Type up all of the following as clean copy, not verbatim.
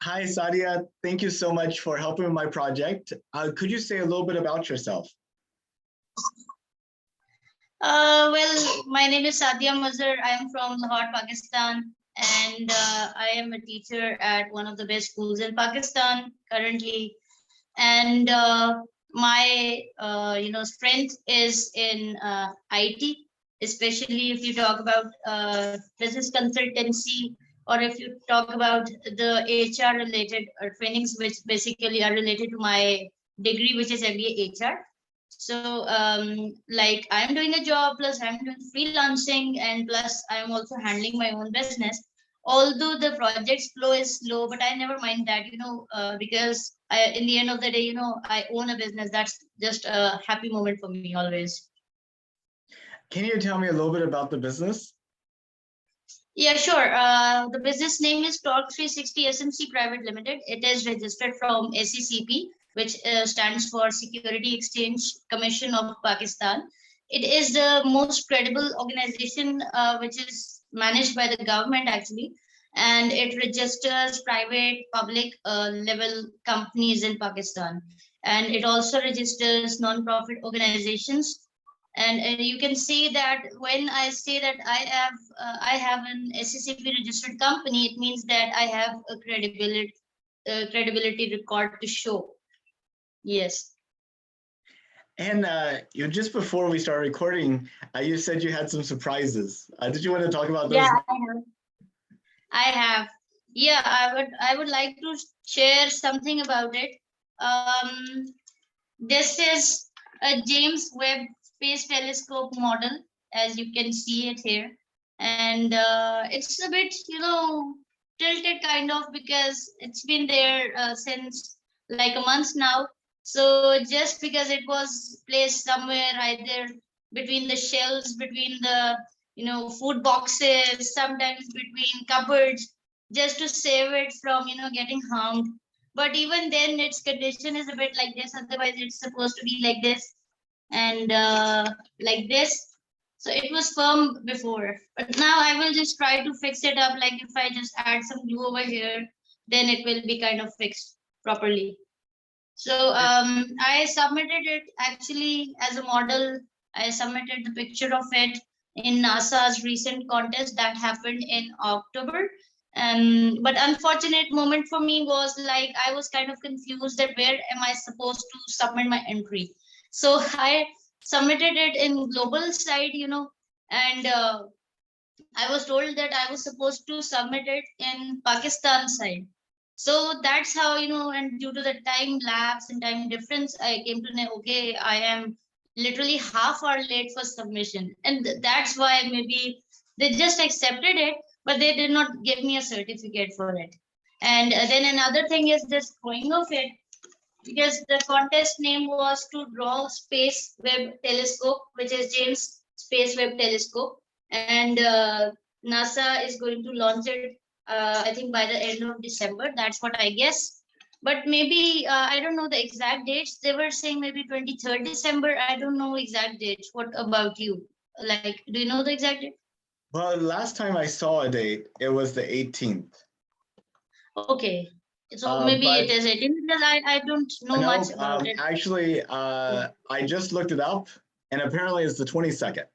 Hi, Saadia. Thank you so much for helping with my project. Could you say a little bit about yourself? Well, my name is Saadia. I am from Lahore, Pakistan, and I am a teacher at one of the best schools in Pakistan currently. And my strength is in IT, especially if you talk about business consultancy, or if you talk about the HR related trainings, which basically are related to my degree, which is MBA HR. So like I'm doing a job, plus I'm doing freelancing, and plus I'm also handling my own business. Although the project's flow is slow, but I never mind that, because in the end of the day, I own a business. That's just a happy moment for me always. Can you tell me a little bit about the business? Yeah, sure. The business name is Talk 360 SMC Private Limited. It is registered from SECP, which stands for Security Exchange Commission of Pakistan. It is the most credible organization which is managed by the government actually, and it registers private, public level companies in Pakistan, and it also registers non-profit organizations. And you can see that when I say that I have an SCCP registered company, it means that I have a credibility record to show. Yes. And just before we start recording, you said you had some surprises. Did you want to talk about those? Yeah, I have. Yeah, I would like to share something about it. This is a James Webb Space Telescope model, as you can see it here, and it's a bit, tilted kind of, because it's been there since like a month now. So just because it was placed somewhere either between the shelves, between the food boxes, sometimes between cupboards, just to save it from getting harmed. But even then its condition is a bit like this, otherwise it's supposed to be like this, and like this. So it was firm before, but now I will just try to fix it up. Like if I just add some glue over here, then it will be kind of fixed properly. So I submitted it actually as a model. I submitted the picture of it in NASA's recent contest that happened in October. But unfortunate moment for me was, like, I was kind of confused that where am I supposed to submit my entry. So I submitted it in global site, and I was told that I was supposed to submit it in Pakistan side. So that's how, and due to the time lapse and time difference, I came to know, okay, I am literally half hour late for submission. And that's why maybe they just accepted it, but they did not give me a certificate for it. And then another thing is this drawing of it, because the contest name was to draw Space Webb Telescope, which is James Space Webb Telescope. And NASA is going to launch it, I think, by the end of December. That's what I guess. But maybe, I don't know the exact dates. They were saying maybe 23rd December. I don't know exact dates. What about you? Like, do you know the exact date? Well, last time I saw a date, it was the 18th. Okay. So maybe it is 18th, because I don't know much about it. Actually, I just looked it up, and apparently it's the 22nd.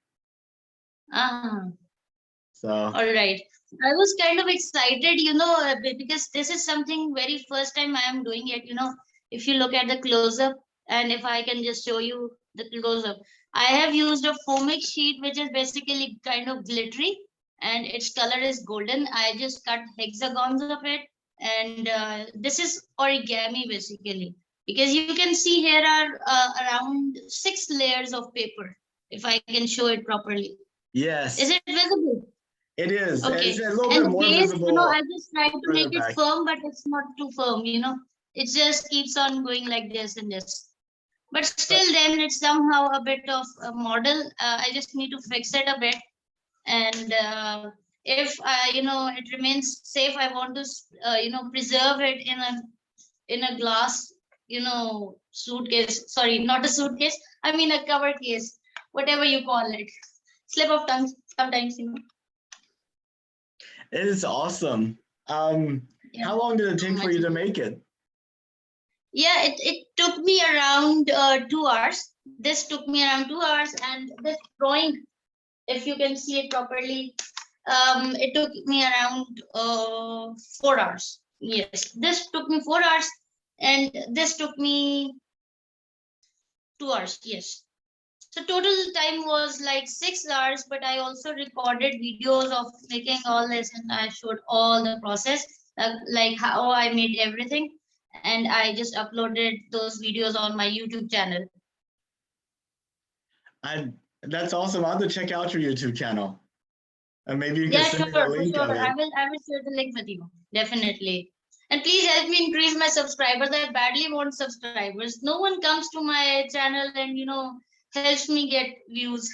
So. All right. I was kind of excited, because this is something very first time I am doing it. If you look at the close-up, and if I can just show you the close-up, I have used a foamic sheet, which is basically kind of glittery, and its color is golden. I just cut hexagons of it, and this is origami basically, because you can see here are around 6 layers of paper, if I can show it properly. Yes. Is it visible? It is. Okay. It's a little and bit more base, visible. I just try to make it firm, but it's not too firm, It just keeps on going like this and this. But still, then it's somehow a bit of a model. I just need to fix it a bit. And if, it remains safe, I want to, preserve it in a glass, suitcase. Sorry, not a suitcase. I mean a cover case, whatever you call it. Slip of tongue sometimes, It is awesome. Yeah. How long did it take for you to make it? Yeah, it took me around 2 hours. This took me around 2 hours, and this drawing, if you can see it properly, it took me around 4 hours. Yes, this took me 4 hours, and this took me 2 hours. Yes. So total time was like 6 hours, but I also recorded videos of making all this, and I showed all the process, like how I made everything, and I just uploaded those videos on my YouTube channel. That's awesome. I'll have to check out your YouTube channel. And maybe you can Yeah, send sure, me the for link sure. of it. I will share the link with you. Definitely. And please help me increase my subscribers. I badly want subscribers. No one comes to my channel and helps me get views.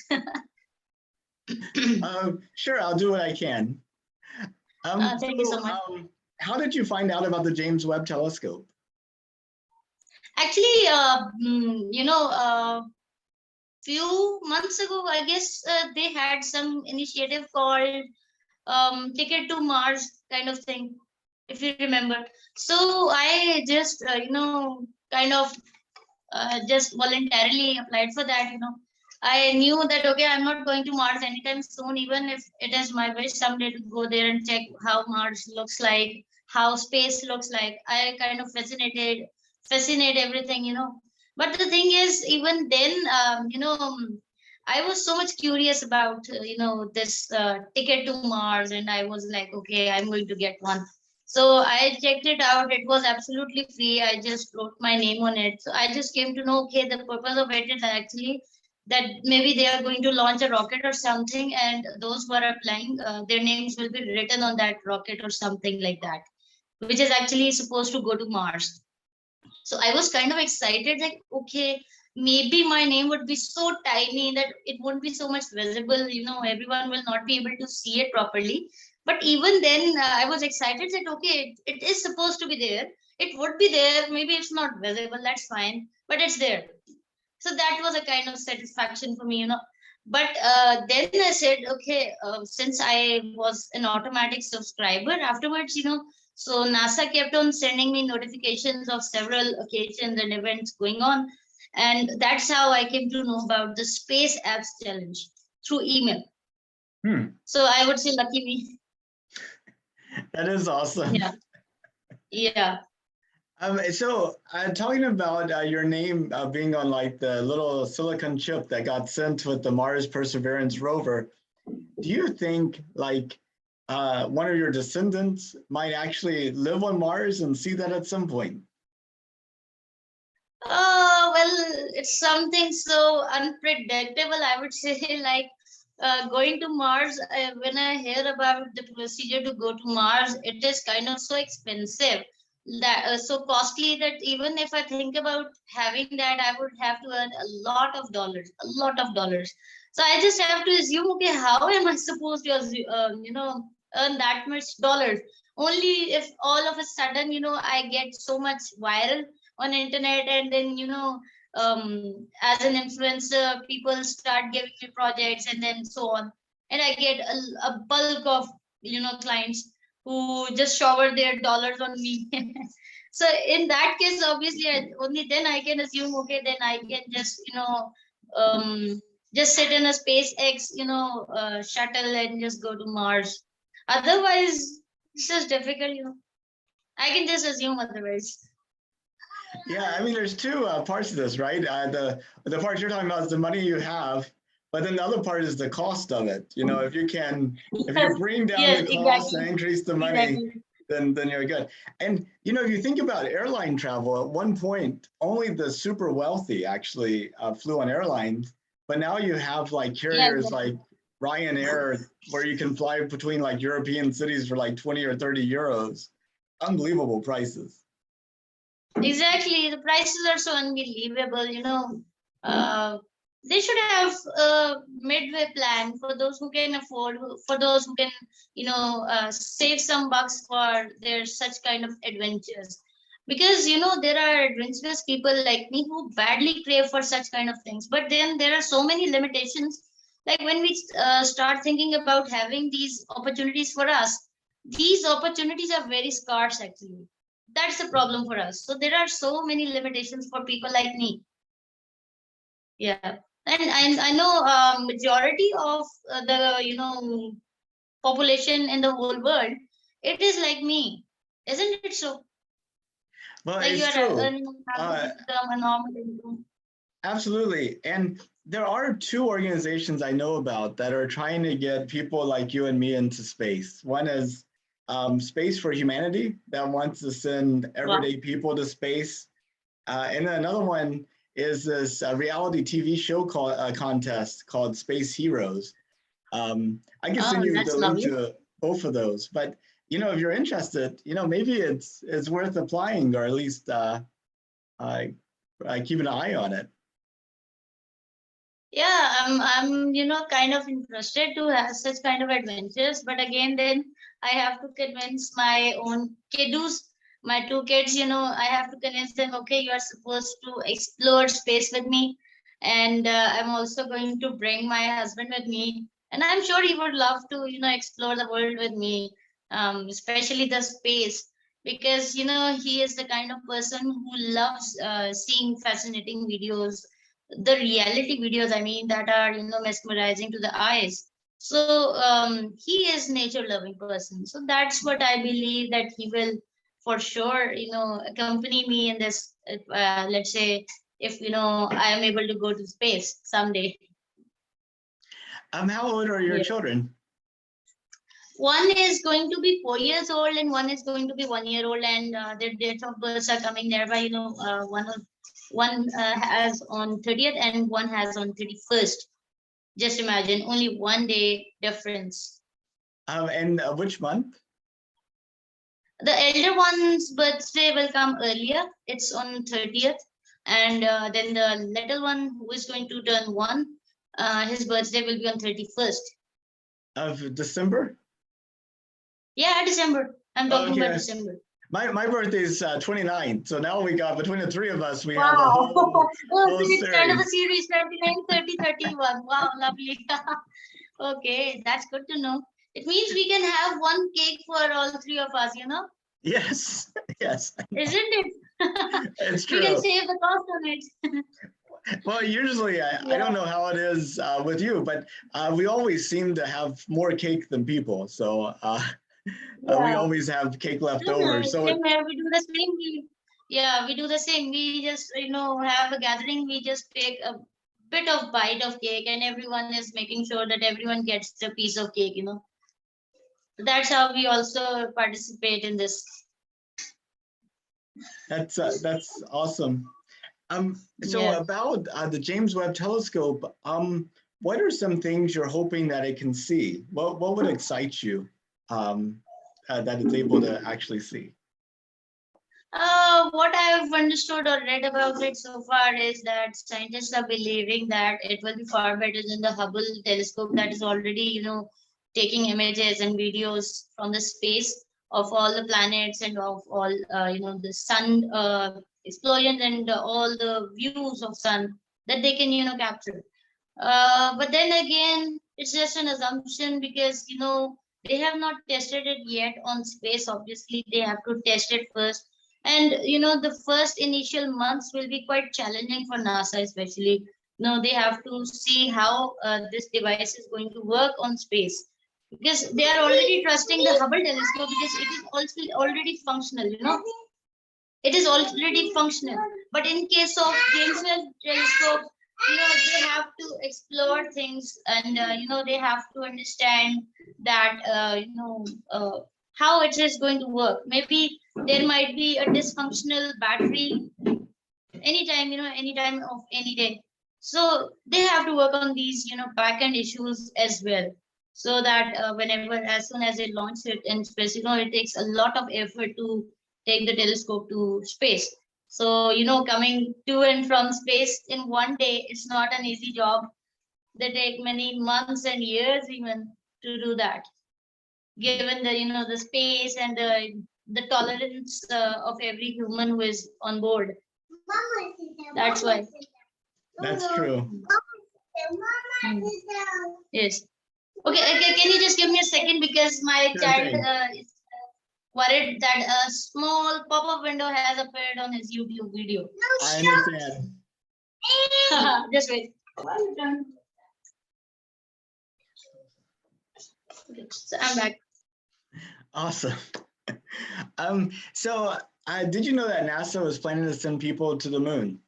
Sure, I'll do what I can. Thank you so much. How did you find out about the James Webb Telescope? Actually, few months ago, I guess they had some initiative called Ticket to Mars kind of thing, if you remember. So I just, kind of just voluntarily applied for that. I knew that, okay, I'm not going to Mars anytime soon, even if it is my wish someday to go there and check how Mars looks like, how space looks like. I kind of fascinate everything. But the thing is, even then, I was so much curious about, this ticket to Mars, and I was like, okay, I'm going to get one. So I checked it out. It was absolutely free. I just wrote my name on it. So I just came to know, okay, the purpose of it is actually that maybe they are going to launch a rocket or something, and those who are applying, their names will be written on that rocket or something like that, which is actually supposed to go to Mars. So I was kind of excited, like, okay, maybe my name would be so tiny that it won't be so much visible. Everyone will not be able to see it properly. But even then, I was excited that, okay, it is supposed to be there. It would be there. Maybe it's not visible. That's fine. But it's there. So that was a kind of satisfaction for me. But then I said, okay, since I was an automatic subscriber afterwards, so NASA kept on sending me notifications of several occasions and events going on. And that's how I came to know about the Space Apps Challenge through email. So I would say lucky me. That is awesome. Yeah. Yeah. So talking about your name being on like the little silicon chip that got sent with the Mars Perseverance rover, do you think like one of your descendants might actually live on Mars and see that at some point? Oh, well, it's something so unpredictable, I would say. Like going to Mars, when I hear about the procedure to go to Mars, it is kind of so expensive, that so costly, that even if I think about having that, I would have to earn a lot of dollars, a lot of dollars. So I just have to assume, okay, how am I supposed to, earn that much dollars? Only if all of a sudden, I get so much viral on internet, and then as an influencer, people start giving me projects, and then so on, and I get a bulk of clients who just shower their dollars on me. So in that case, obviously, only then I can assume, okay, then I can just just sit in a SpaceX shuttle and just go to Mars. Otherwise, it's just difficult. I can just assume otherwise. Yeah, I mean, there's two parts of this, right? The part you're talking about is the money you have, but then the other part is the cost of it. If you can bring down Yes, the cost exactly. and increase the money, Exactly. then you're good. And if you think about airline travel, at one point only the super wealthy actually flew on airlines, but now you have like Yeah, carriers exactly. like Ryanair, where you can fly between like European cities for like 20 or 30 euros. Unbelievable prices. Exactly. The prices are so unbelievable. Uh, they should have a midway plan for those who can afford, for those who can, save some bucks for their such kind of adventures. Because, there are adventurous people like me who badly crave for such kind of things. But then there are so many limitations. Like when we start thinking about having these opportunities for us, these opportunities are very scarce actually. That's the problem for us. So there are so many limitations for people like me. Yeah, and I know majority of the population in the whole world, it is like me, isn't it so? Well, Like you it's are true. earning a habit income, a normal income. Absolutely. And there are two organizations I know about that are trying to get people like you and me into space. One is Space for Humanity, that wants to send Wow. everyday people to space. And then another one is this reality TV show contest called Space Heroes. I can Oh, send you the that's link lovely. to both of those. But if you're interested, maybe it's worth applying, or at least uh, keep an eye on it. Yeah, I'm kind of interested to have such kind of adventures, but again, then I have to convince my own kiddos, my two kids. I have to convince them. Okay, you are supposed to explore space with me, and I'm also going to bring my husband with me, and I'm sure he would love to explore the world with me, especially the space, because he is the kind of person who loves seeing fascinating videos, the reality videos, I mean, that are mesmerizing to the eyes. So he is nature loving person, so that's what I believe, that he will for sure accompany me in this, let's say, if I am able to go to space someday. How old are your Yeah. children? One is going to be 4 years old and one is going to be 1 year old, and their dates of births are coming nearby. One has on 30th and one has on 31st. Just imagine, only 1 day difference. And which month? The elder one's birthday will come earlier. It's on 30th. And then the little one who is going to turn one, his birthday will be on 31st. Of December? Yeah, December. I'm talking about Okay. December. My birthday is 29th. So now we got, between the three of us, we have a Wow. whole, Oh, so whole it's kind of a series. series, 29, 30, 31. Wow, lovely. Okay, that's good to know. It means we can have one cake for all three of us. Yes, yes, Isn't it? it's We can true. save the cost on it. Well, usually, I don't Yeah. know how it is with you, but we always seem to have more cake than people. So we Yeah. always have cake left over. So Same here. We do the same. We do the same. We just, have a gathering. We just take a bit of bite of cake, and everyone is making sure that everyone gets a piece of cake. That's how we also participate in this. that's awesome. So Yeah. about the James Webb Telescope, what are some things you're hoping that it can see? What would excite you that it's able to actually see? What I've understood or read about it so far is that scientists are believing that it will be far better than the Hubble telescope that is already, taking images and videos from the space of all the planets and of all, the sun explosions and all the views of sun that they can, capture. But then again, it's just an assumption because, they have not tested it yet on space. Obviously, they have to test it first. And, the first initial months will be quite challenging for NASA, especially. They have to see how this device is going to work on space, because they are already trusting the Hubble telescope because it is also already functional. It is already functional. But in case of James Webb telescope, they have to explore things, and they have to understand that how it is going to work. Maybe there might be a dysfunctional battery anytime of any day. So they have to work on these backend issues as well, so that whenever, as soon as they launch it in space, it takes a lot of effort to take the telescope to space. So coming to and from space in 1 day, it's not an easy job. They take many months and years even to do that, given the space and the tolerance of every human who is on board. That's why. That's true. Yes. Okay, okay. Can you just give me a second because my Sure child thing. is worried that a small pop-up window has appeared on his YouTube video. I understand. Just wait. Why you done? Okay, so I'm back. Awesome. So did you know that NASA was planning to send people to the moon?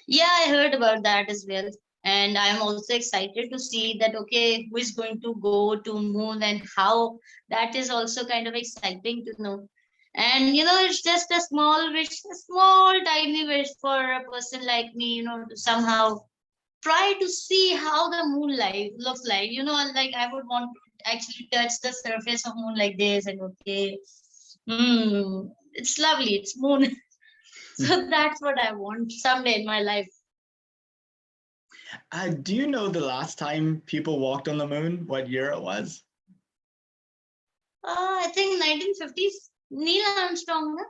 Yeah, I heard about that as well. And I'm also excited to see that, okay, who is going to go to moon and how. That is also kind of exciting to know. And, it's just a small wish, a small tiny wish for a person like me, to somehow try to see how the moonlight looks like. Like I would want to actually touch the surface of moon like this and okay, it's lovely, it's moon. So that's what I want someday in my life. Do you know the last time people walked on the moon? What year it was? I think 1950s. Neil Armstrong. Na?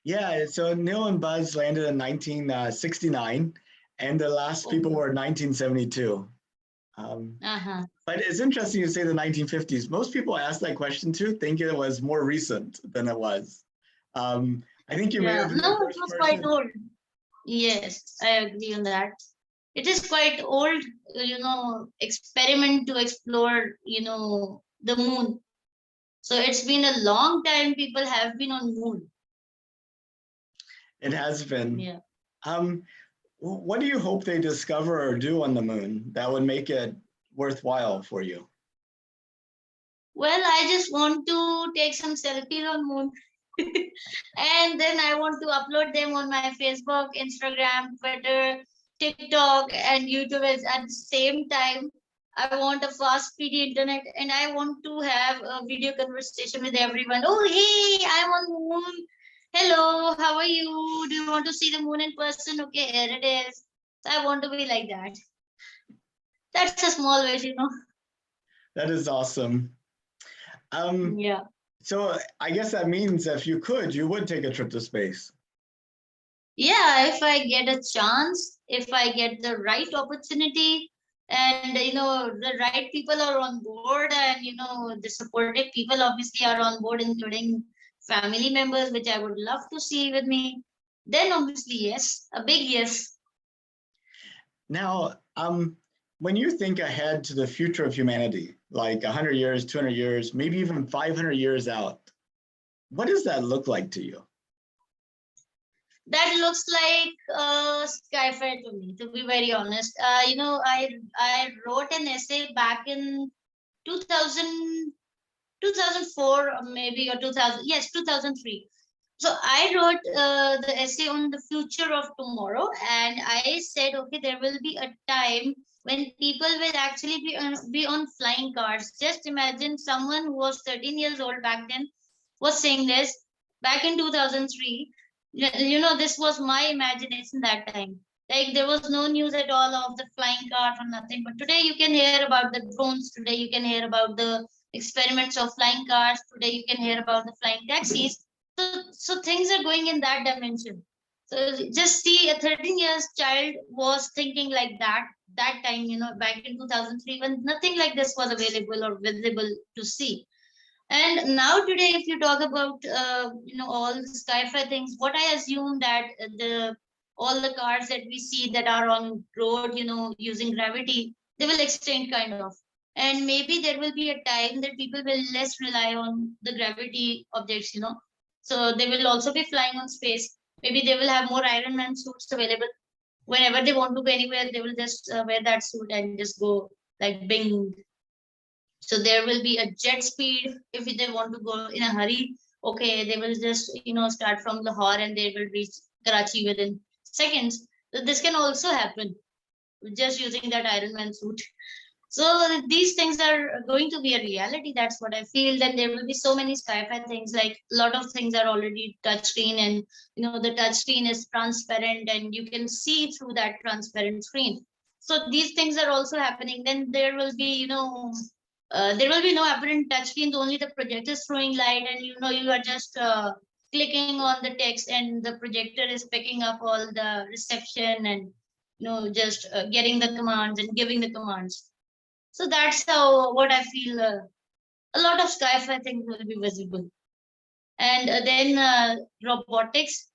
Yeah, so Neil and Buzz landed in 1969, and the last people were 1972. But it's interesting you say the 1950s. Most people ask that question too, thinking it was more recent than it was. I think you may have been No, the it first was quite person. old. Yes, I agree on that. It is quite old, experiment to explore, the moon. So it's been a long time people have been on moon. It has been. Yeah. What do you hope they discover or do on the moon that would make it worthwhile for you? Well, I just want to take some selfies on moon. And then I want to upload them on my Facebook, Instagram, Twitter, TikTok, and YouTube at the same time. I want a fast speedy internet and I want to have a video conversation with everyone. Oh, hey, I'm on the moon. Hello, how are you? Do you want to see the moon in person? Okay, here it is. So I want to be like that. That's a small wish. That is awesome. Yeah. So I guess that means if you could, you would take a trip to space. Yeah, if I get a chance, if I get the right opportunity, and the right people are on board, and the supportive people obviously are on board, including family members, which I would love to see with me, then obviously yes, a big yes. Now, when you think ahead to the future of humanity, like 100 years, 200 years, maybe even 500 years out, what does that look like to you? That looks like sci-fi to me, to be very honest. I wrote an essay back in 2000 2004 or maybe, or 2000, yes, 2003. So I wrote the essay on the future of tomorrow, and I said, okay, there will be a time when people will actually be on flying cars. Just imagine someone who was 13 years old back then was saying this back in 2003. This was my imagination that time. Like there was no news at all of the flying cars or nothing. But today you can hear about the drones. Today you can hear about the experiments of flying cars. Today you can hear about the flying taxis. So things are going in that dimension. So just see, a 13 years child was thinking like that time, back in 2003, when nothing like this was available or visible to see. And now today, if you talk about all the sci-fi things, what I assume that the all the cars that we see that are on road, using gravity, they will extend kind of. And maybe there will be a time that people will less rely on the gravity objects. So they will also be flying on space. Maybe they will have more Iron Man suits available. Whenever they want to go anywhere, they will just wear that suit and just go like bing. So there will be a jet speed if they want to go in a hurry. Okay, they will just start from Lahore and they will reach Karachi within seconds. So this can also happen just using that Iron Man suit. So these things are going to be a reality. That's what I feel. Then there will be so many sci-fi things. Like a lot of things are already touchscreen, and the touchscreen is transparent, and you can see through that transparent screen. So these things are also happening. Then there will be, there will be no apparent touchscreen. Only the projector is throwing light, and you are just clicking on the text, and the projector is picking up all the reception and just getting the commands and giving the commands. So that's how what I feel. A lot of sci-fi things will be visible. And then robotics.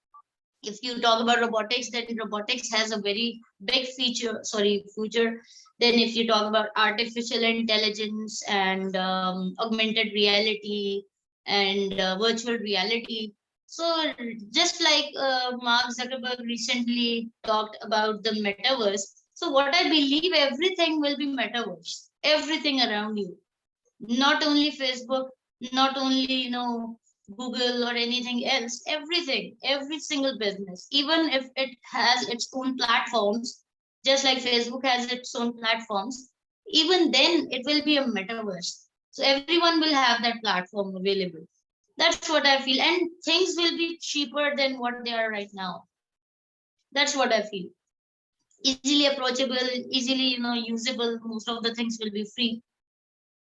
If you talk about robotics, then robotics has a very big future. Then if you talk about artificial intelligence and augmented reality and virtual reality. So just like Mark Zuckerberg recently talked about the metaverse. So what I believe, everything will be metaverse, everything around you, not only Facebook, not only Google or anything else, everything, every single business, even if it has its own platforms, just like Facebook has its own platforms, even then it will be a metaverse. So everyone will have that platform available. That's what I feel. And things will be cheaper than what they are right now. That's what I feel. Easily approachable, easily, usable. Most of the things will be free.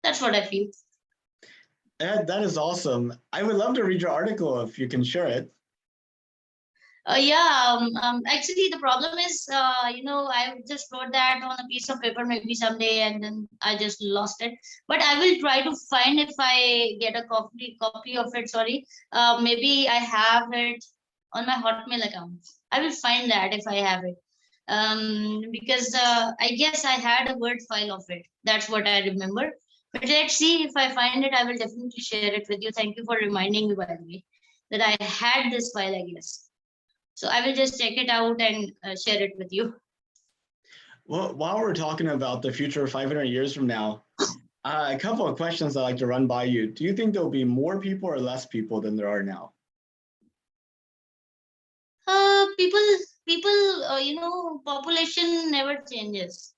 That's what I feel. Ed, that is awesome. I would love to read your article if you can share it. Yeah, actually, the problem is, I just wrote that on a piece of paper maybe someday, and then I just lost it. But I will try to find if I get a copy of it. Sorry, maybe I have it on my Hotmail account. I will find that if I have it. Because I guess I had a Word file of it. That's what I remember. But let's see if I find it. I will definitely share it with you. Thank you for reminding me, by the way, that I had this file, I guess. So I will just check it out and share it with you. Well, while we're talking about the future 500 years from now, a couple of questions I'd like to run by you. Do you think there'll be more people or less people than there are now? People, population never changes.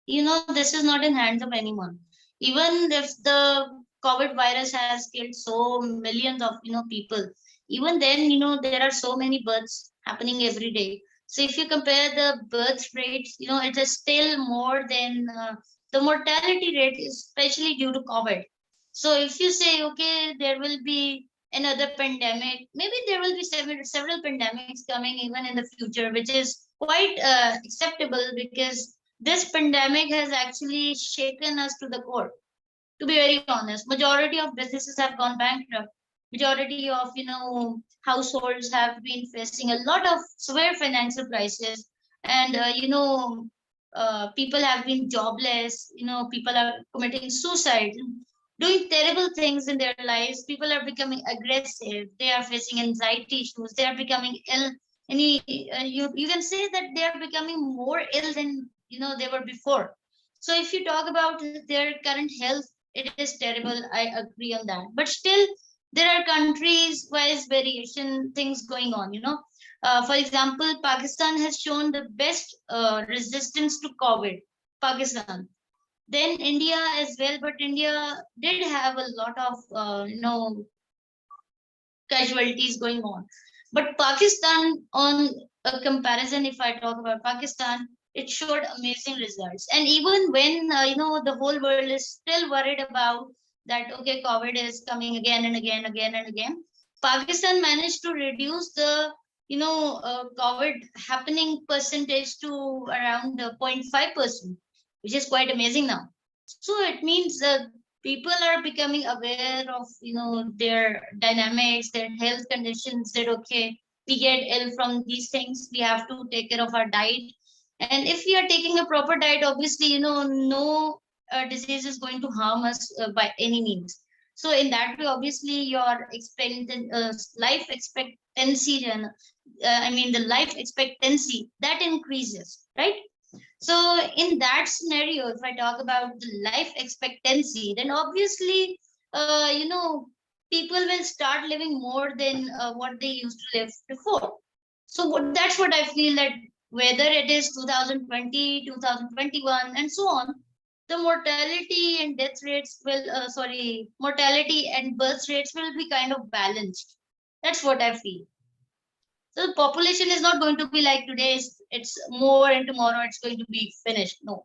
This is not in hands of anyone. Even if the COVID virus has killed so millions of, people, even then, there are so many births happening every day. So if you compare the birth rates, it is still more than the mortality rate, especially due to COVID. So if you say, okay, there will be another pandemic, maybe there will be several pandemics coming even in the future, which is quite acceptable, because this pandemic has actually shaken us to the core. To be very honest, majority of businesses have gone bankrupt. Majority of households have been facing a lot of severe financial crisis, and people have been jobless. People are committing suicide, doing terrible things in their lives. People are becoming aggressive. They are facing anxiety issues. They are becoming ill. Any you can say that they are becoming more ill than they were before. So if you talk about their current health, it is terrible. I agree on that. But still, there are countries wise variation things going on. For example, Pakistan has shown the best resistance to COVID. Pakistan, then India as well, but India did have a lot of casualties going on. But Pakistan, on a comparison, if I talk about Pakistan, it showed amazing results. And even when the whole world is still worried about that, okay, COVID is coming again and again, again and again, Pakistan managed to reduce the COVID happening percentage to around 0.5%, which is quite amazing now. So it means people are becoming aware of their dynamics, their health conditions, that okay, we get ill from these things, we have to take care of our diet. And if we are taking a proper diet, obviously no disease is going to harm us by any means. So in that way, obviously your life expectancy, I mean the life expectancy, that increases, right? So in that scenario, if I talk about the life expectancy, then obviously, people will start living more than what they used to live before. So that's what I feel, that whether it is 2020, 2021, and so on, the mortality and death rates will, mortality and birth rates will be kind of balanced. That's what I feel. So the population is not going to be like today, it's more, and tomorrow it's going to be finished. No,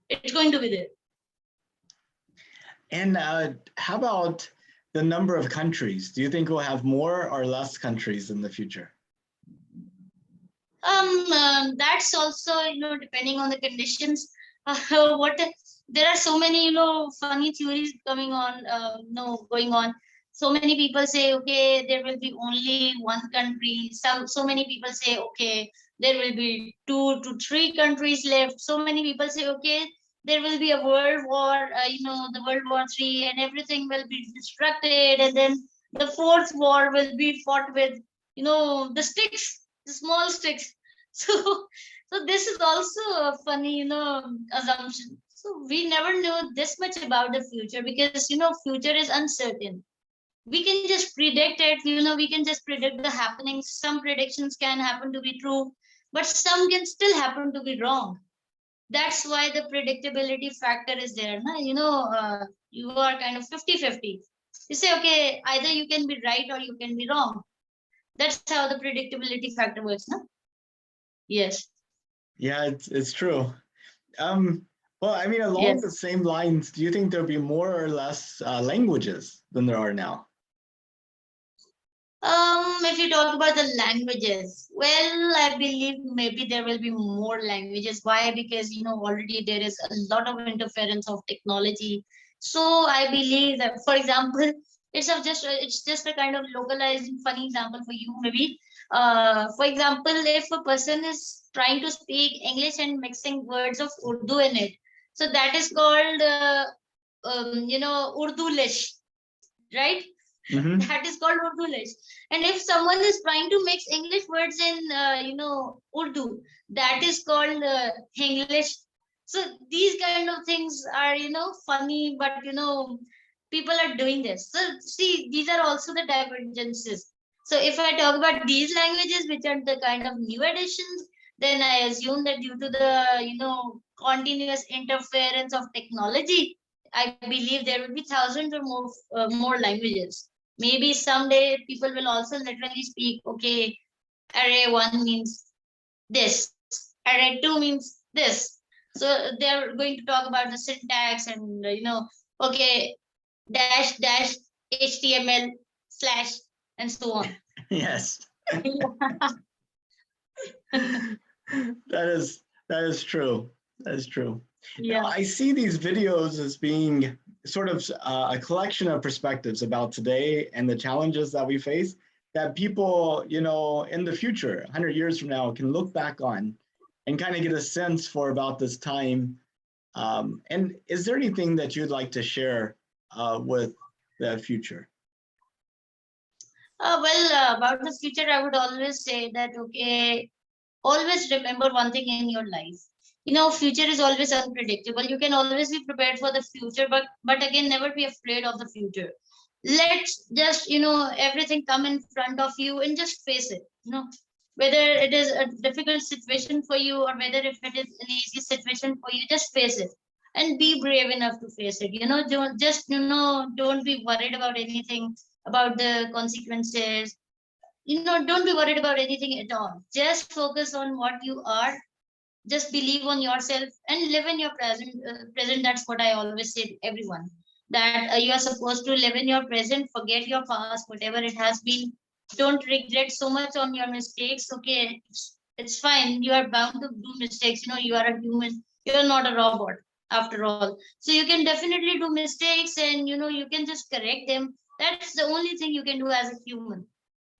it's going to be there. And how about the number of countries? Do you think we'll have more or less countries in the future? That's also depending on the conditions. What there are so many funny theories coming on, going on. So many people say, okay, there will be only one country. So many people say, okay, there will be 2 to 3 countries left. So many people say, okay, there will be a world war, the World War III, and everything will be destructed, and then the fourth war will be fought with, the sticks, the small sticks. So, so this is also a funny, assumption. So we never know this much about the future because, future is uncertain. We can just predict it, we can just predict the happenings. Some predictions can happen to be true, but some can still happen to be wrong. That's why the predictability factor is there, na? You are kind of 50-50. You say, okay, either you can be right or you can be wrong. That's how the predictability factor works, na? Yes. Yeah, it's true. Well, I mean, along the Yes. same lines, do you think there'll be more or less languages than there are now? If you talk about the languages, well, I believe maybe there will be more languages. Why? Because already there is a lot of interference of technology. So I believe that, for example, it's just a kind of localized and funny example for you, maybe. For example, if a person is trying to speak English and mixing words of Urdu in it, so that is called Urdulish, right? Mm-hmm. That is called Urdulish. And if someone is trying to mix English words in, Urdu, that is called English. So these kind of things are, funny, but people are doing this. So see, these are also the divergences. So if I talk about these languages, which are the kind of new additions, then I assume that due to the, continuous interference of technology, I believe there will be thousands or more languages. Maybe someday people will also literally speak, okay, array 1 means this, array 2 means this. So they're going to talk about the syntax and, okay, dash dash HTML slash and so on. Yes. That is true. That is true. Now, Yeah. I see these videos as being sort of a collection of perspectives about today and the challenges that we face that people, in the future, 100 years from now, can look back on and kind of get a sense for about this time. And is there anything that you'd like to share with the future? About the future, I would always say that, okay, always remember one thing in your life. Future is always unpredictable. You can always be prepared for the future, but again, never be afraid of the future. Let's just, everything come in front of you and just face it. Whether it is a difficult situation for you or whether if it is an easy situation for you, just face it and be brave enough to face it. Don't be worried about anything, about the consequences. Don't be worried about anything at all. Just focus on what you are. Just believe on yourself and live in your present. That's what I always say to everyone, that you are supposed to live in your present, forget your past, whatever it has been. Don't regret so much on your mistakes. Okay, it's fine. You are bound to do mistakes. You are a human. You're not a robot after all. So you can definitely do mistakes, and you can just correct them. That's the only thing you can do as a human.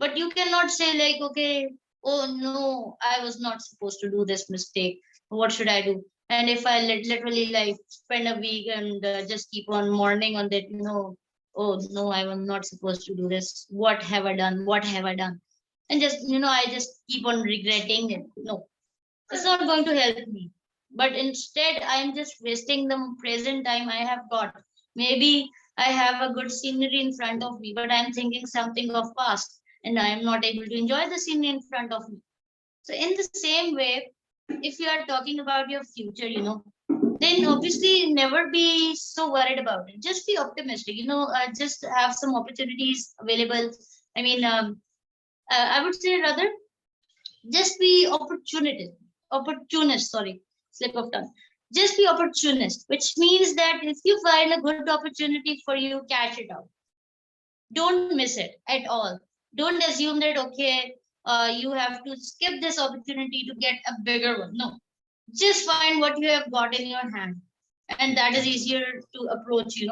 But you cannot say like, okay, oh no, I was not supposed to do this mistake. What should I do? And if I literally like spend a week and just keep on mourning on that, oh no, I was not supposed to do this. What have I done? What have I done? And just, I just keep on regretting it. No, it's not going to help me. But instead, I'm just wasting the present time I have got. Maybe I have a good scenery in front of me, but I'm thinking something of past, and I am not able to enjoy the scenery in front of me. So in the same way, if you are talking about your future, then obviously never be so worried about it. Just be optimistic. Just have some opportunities available. I mean, I would say rather just be opportunist, sorry, slip of tongue. Just be opportunist, which means that if you find a good opportunity for you, catch it out. Don't miss it at all. Don't assume that, okay, you have to skip this opportunity to get a bigger one. No, just find what you have got in your hand, and that is easier to approach.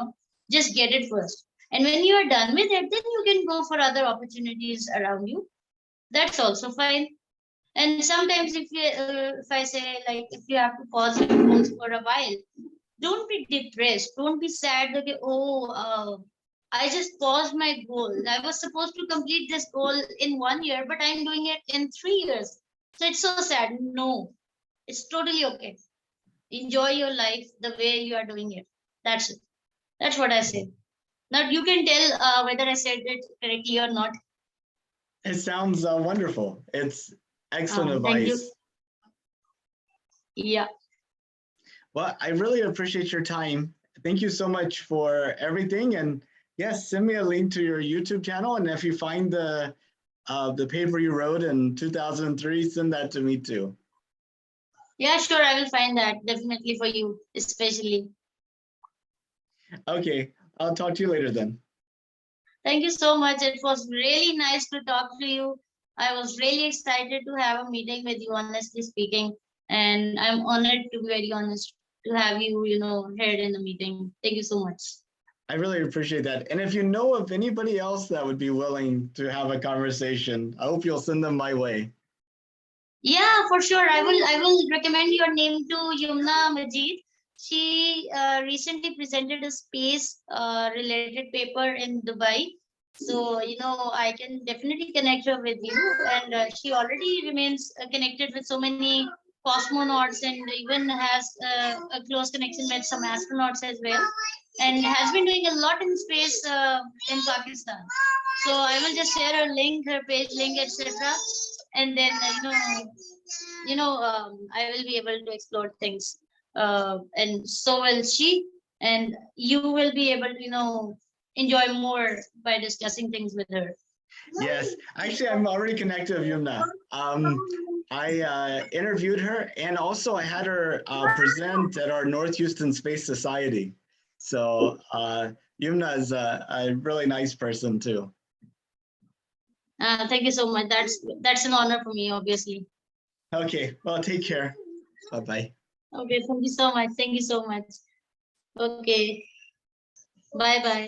Just get it first. And when you are done with it, then you can go for other opportunities around you. That's also fine. And sometimes if I say, like, if you have to pause your goals for a while, don't be depressed. Don't be sad that, oh, I just paused my goal. I was supposed to complete this goal in 1 year, but I'm doing it in 3 years. So it's so sad. No, it's totally okay. Enjoy your life the way you are doing it. That's it. That's what I say. Now you can tell whether I said it correctly or not. It sounds wonderful. It's excellent Thank you. advice. Yeah. Well, I really appreciate your time. Thank you so much for everything. And yes, send me a link to your YouTube channel. And if you find the paper you wrote in 2003, send that to me too. Yeah, sure. I will find that definitely for you, especially. Okay, I'll talk to you later then. Thank you so much. It was really nice to talk to you. I was really excited to have a meeting with you, honestly speaking. And I'm honored, to be very honest, to have you, here in the meeting. Thank you so much. I really appreciate that. And if you know of anybody else that would be willing to have a conversation, I hope you'll send them my way. Yeah, for sure. I will recommend your name to Yumna Majid. She recently presented a space related paper in Dubai. So, I can definitely connect her with you. And she already remains connected with so many cosmonauts, and even has a close connection with some astronauts as well. And has been doing a lot in space in Pakistan. So I will just share her link, her page link, etc. And then, I will be able to explore things. And so will she. And you will be able to, enjoy more by discussing things with her. Yes, actually, I'm already connected with Yumna. I interviewed her, and also I had her present at our North Houston Space Society. So Yumna is a really nice person too. Thank you so much. That's an honor for me, obviously. Okay, well, take care. Bye-bye. Okay, thank you so much. Thank you so much. Okay. Bye-bye.